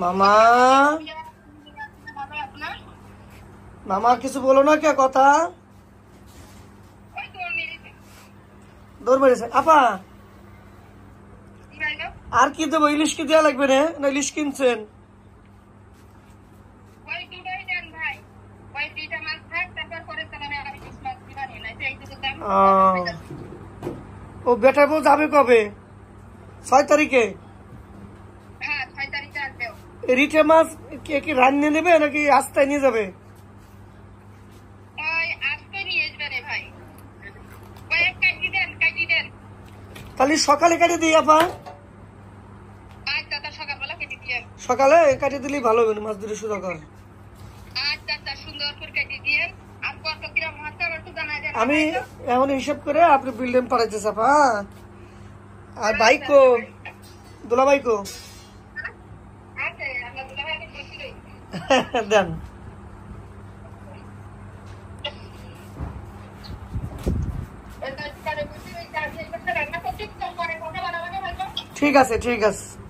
মামা মামা কিছু বলো না কে কথা দৌড় মেরেছে আপা আর কি দেবো ইলিশ কি দেওয়া লাগবে রে না ইলিশ কিনছেন ও বেটা বউ যাবে কবে 6 তারিখে রিটে মাছ কি রান্না নেবে নাকি আস্তায় নিয়ে যাবে তাহলে সকালে কাটিয়ে দিই আপা সকালে কাটিয়ে দিলেই ভালো হবে মাছ দুটো সুদা কর আমি এখন হিসাব করে আপনি বিল্ডিং পাঠাইতে চাপা আর বাইকো দোলা বাইকো দেন ঠিক আছে